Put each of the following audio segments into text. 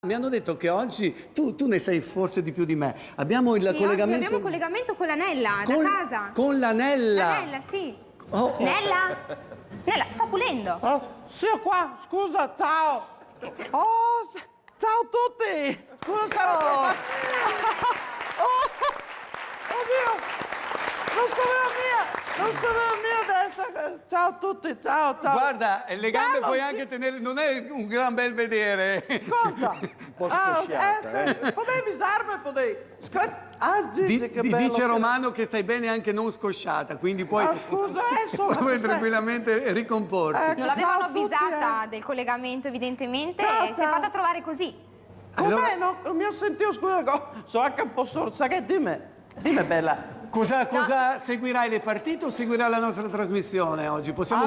Mi hanno detto che oggi tu ne sai forse di più di me. Abbiamo il collegamento. Oggi abbiamo collegamento con la Nella, da casa. Con la Nella. La Nella, sì. Oh. Nella? Nella, sta pulendo. Sì, ho qua, scusa, ciao. Oh, ciao a tutti. Scusa, stavo oddio, non sapevo mia adesso. Ciao a tutti, ciao. Guarda, le gambe puoi anche tenere, non è un gran bel vedere. Cosa? Un po' scosciata, Potevi avvisarmi, potevi. Gigi, che bello. Dice Romano che stai bene anche non scosciata, quindi puoi, scusa, puoi tranquillamente ricomporti. Non l'avevano avvisata del collegamento, evidentemente, e si è fatta trovare così. Com'è? No, non mi ho sentito, scusa, sono anche un po' sordo. Sai che dimmi bella. Cosa seguirai le partite o seguirai la nostra trasmissione oggi? Possiamo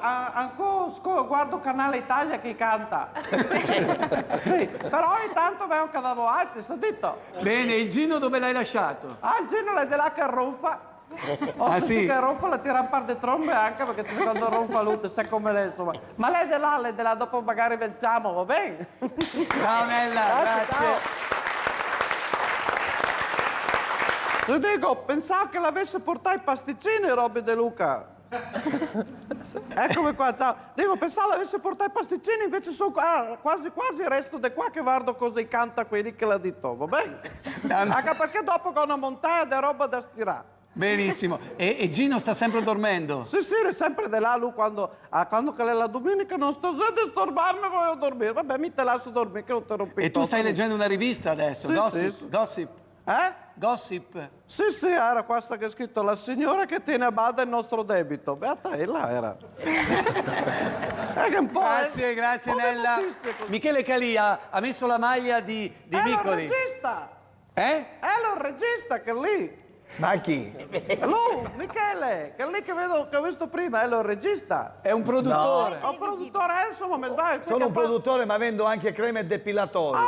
ancora guardo Canale Italia che canta. Sì, però ogni tanto vengo a davo altri, sta detto. Bene, il Gino dove l'hai lasciato? Il Gino è della che ronfa. Sì? Che ronfa la tira un par di trombe anche perché quando ronfa lui, sai come lei, insomma. Ma lei è della dopo magari venciamo, va bene? Ciao Nella, grazie. Ciao. Ti dico, pensavo che l'avesse portato i pasticcini, Robby De Luca. Eccomi qua, ciao. Dico, pensavo l'avesse portato i pasticcini, invece sono quasi resto di qua che guardo cosa canta quelli che l'ha detto, va bene? Anche perché dopo con una montagna di roba da stirare. Benissimo. E Gino sta sempre dormendo? Sì, è sempre di là, lui quando che è la domenica non sto a disturbarmi, voglio dormire. Vabbè, mi te lascio dormire, che non te rompi. E tu stai leggendo una rivista adesso? Sì, Gossip? sì. Gossip? Gossip? Sì, era questa che ha scritto la signora che tiene a bada il nostro debito. Beata, e là era. È che un po'. Grazie Nella. Michele Calia ha messo la maglia di Vicoli. È il regista! Eh? È il regista che è lì! Ma chi? Lui, Michele, che è lì che ho visto prima, è il regista. È un produttore. È un produttore, insomma, mi sbaglio. Sono un produttore, ma vendo anche creme e depilatori.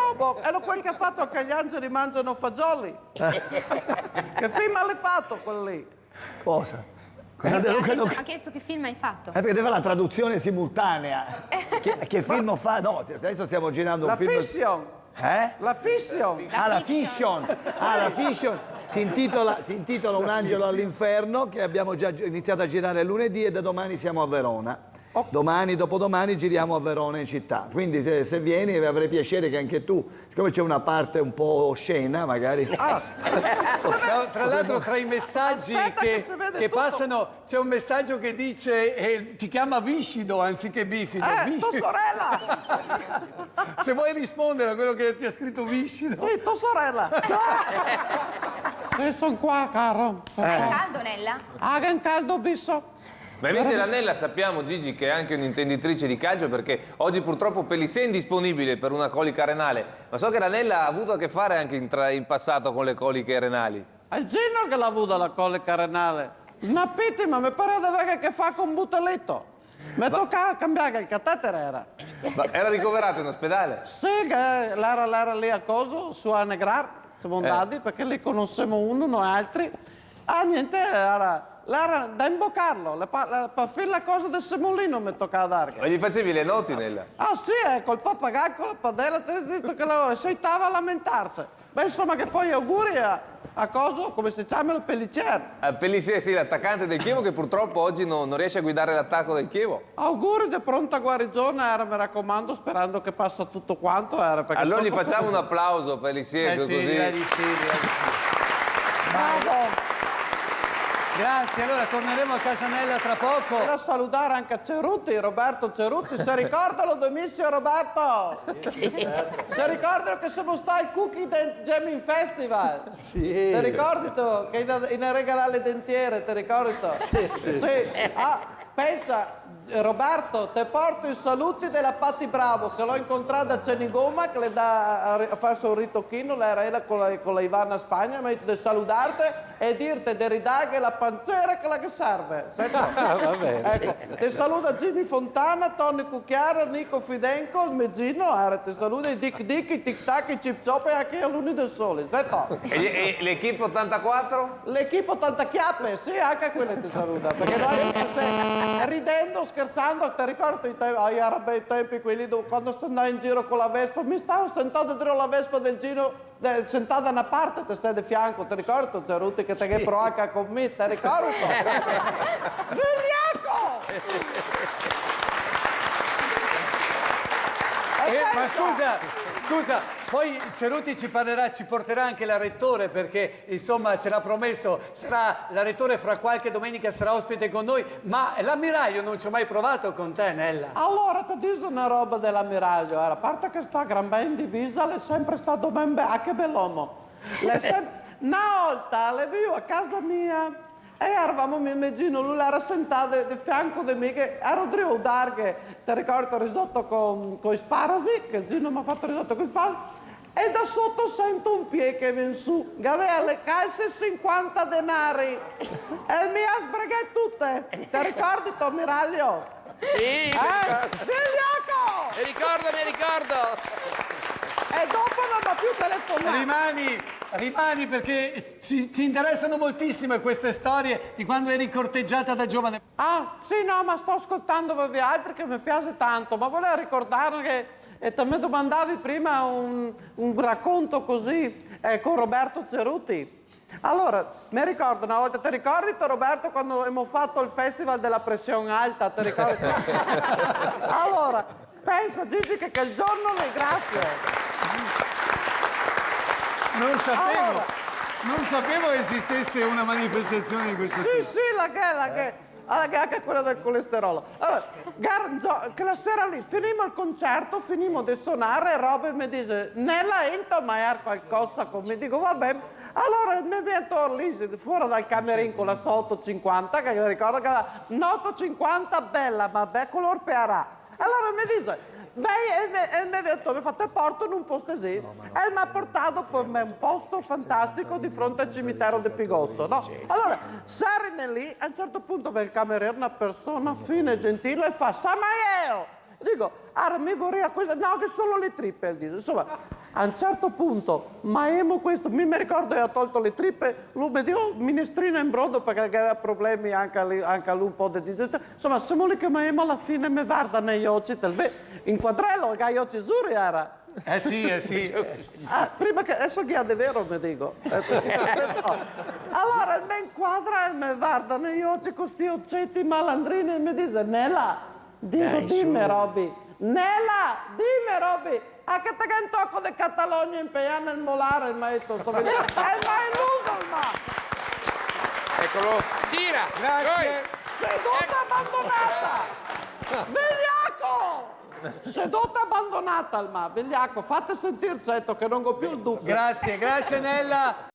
È quel che ha fatto che gli angeli mangiano fagioli. Che film l'hai fatto quello lì? Cosa? Ha chiesto che film hai fatto. Perché deve fare la traduzione simultanea. Che film fa? No, adesso stiamo girando un film. La Fiction. La Fiction. La Fiction. La Fiction. Si intitola Un angelo all'inferno, che abbiamo già iniziato a girare lunedì e da domani siamo a Verona. Domani, dopodomani giriamo a Verona in città. Quindi se vieni avrei piacere che anche tu, siccome c'è una parte un po' oscena magari. Tra l'altro tra i messaggi che passano c'è un messaggio che dice ti chiama Viscido anziché Bifido. Tua sorella! Se vuoi rispondere a quello che ti ha scritto Viscido. Sì, tua sorella! Sono qua, caro. È caldo, Nella? Che è un caldo bisso. Ma invece la Nella sappiamo, Gigi, che è anche un'intenditrice di calcio perché oggi purtroppo Pelissé è indisponibile per una colica renale. Ma so che la Nella ha avuto a che fare anche in passato con le coliche renali. È il Gino che l'ha avuta la colica renale. Una pittima, mi pare di avere a che fare con un butelletto. Mi toccava cambiare il catetere era. Ma era ricoverata in ospedale? Sì, che l'era lì a coso, su a Negrar, siamo andati, perché lì conosciamo uno, noi altri. Niente, era da imboccarlo, per fare la cosa del semolino mi toccava dare. Ma gli facevi le noti, Nella? Sì, col pappagallo, con la padella, che lavora, seitava a lamentarsi. Beh, insomma, che poi auguri a coso, come si chiama, il Pellicer. A Pelissé, sì, l'attaccante del Chievo che purtroppo oggi non riesce a guidare l'attacco del Chievo. Auguri di pronta guarigione, mi raccomando, sperando che passa tutto quanto. Allora gli facciamo un applauso, Pelissé, Sì, così. direi di sì. Bravo! Grazie, allora torneremo a Casanella tra poco. Per salutare anche Cerutti, Roberto Cerutti, se ricordalo Domizio Roberto? Se ricordano che siamo stati al Cookie Jamming Festival? Sì. Ti ricordi tu? Che ne regalare le dentiere, ti ricordi tu? Sì. Pensa, Roberto, te porto i saluti della Patti Bravo, che l'ho incontrata a Cenigoma, che le dà a farsi un ritocchino, lei era con la Ivana Spagna, mi ha detto di salutarti e dirti di ridare la panciera che la che serve. Va bene. Ecco, ti saluta Jimmy Fontana, Tony Cucchiara, Nico Fidenco, il Meggino, ti saluta i Dick Dick, i Tic Tac, i Chip Chop e anche i Luni del Sole. E l'Equipe 84? L'Equipe 80 chiappe, sì, anche quelle ti saluta, perché noi ridendo, scherzando, ti ricordo era bei tempi quelli dove quando andavo in giro con la Vespa, mi stavo sentando dietro la Vespa del giro, sentata da una parte, te stai di fianco, ti ricordo, Ceruti che te che pro anche con me, ti ricordo? Vigliacco! Ma scusa, poi Ceruti ci porterà anche la Rettore perché insomma ce l'ha promesso, la Rettore fra qualche domenica sarà ospite con noi, ma l'ammiraglio non ci ho mai provato con te, Nella. Allora ti dico una roba dell'ammiraglio, a parte che sta gran ben divisa, l'è sempre stato ben anche bell'uomo. Una volta le vivo a casa mia e eravamo mio Meggino, lui era sentato di fianco di me, che ero Drio Darghe, ti ricordo risotto con i sparasi, che il Gino mi ha fatto risotto con i sparasi, e da sotto sento un piede che viene su, che aveva le calze 50 denari, e mi ha sbregate tutte, ti ricordi Tommiraglio? Sì, Vigliacco! mi ricordo! E dopo non ho più telefonato. Rimani perché ci interessano moltissimo queste storie di quando eri corteggiata da giovane. Ah, sì, no, ma sto ascoltando voi altri che mi piace tanto, ma volevo ricordare che te mi domandavi prima un racconto così con Roberto Ceruti. Allora, mi ricordo una volta, ti ricordi Roberto quando abbiamo fatto il festival della pressione alta, ti ricordi? Allora, pensa Gigi che il giorno le grazie. Non sapevo esistesse una manifestazione di questo tipo. Sì, anche quella del colesterolo. Allora, che la sera lì finimo il concerto, finimo di suonare e Robin mi dice Nella entra ma qualcosa con me, dico vabbè. Allora mi metto lì fuori dal camerino con la sua 850 che ricordo che era una 850 bella, ma bel color perà. Allora mi dice e mi ha fatto porto in un posto così e mi ha portato per me un posto fantastico di fronte al cimitero di Pigosso, no? Allora, sarne lì, a un certo punto va il cameriere, una persona fine e gentile, e fa Samaeo! Dico, mi vorrei a questo, no, che solo le trippe, dice. Insomma, a un certo punto, ma questo, mi ricordo che ha tolto le trippe, lui mi dice, minestrino in brodo perché aveva problemi anche a lui un po' di digestione. Insomma, siamo lì che alla fine mi guarda negli occhi, in quadrello, che gli occhi azzurri era. Sì. Prima che adesso chi ha di vero mi dico. Allora mi inquadra e mi guarda negli occhi con questi occhetti malandrini e mi dice Nella, dimmi Robby, Nella, dimmi Robby, a che te che un tocco di Catalogna in Peiana il molare il maestro sto vedendo. Il illuso il ma. Eccolo, tira! Grazie. Seduta abbandonata! Vigliacco! Seduta abbandonata al ma, Vigliacco, fate sentire Setto che non ho più il dubbio. Grazie Nella.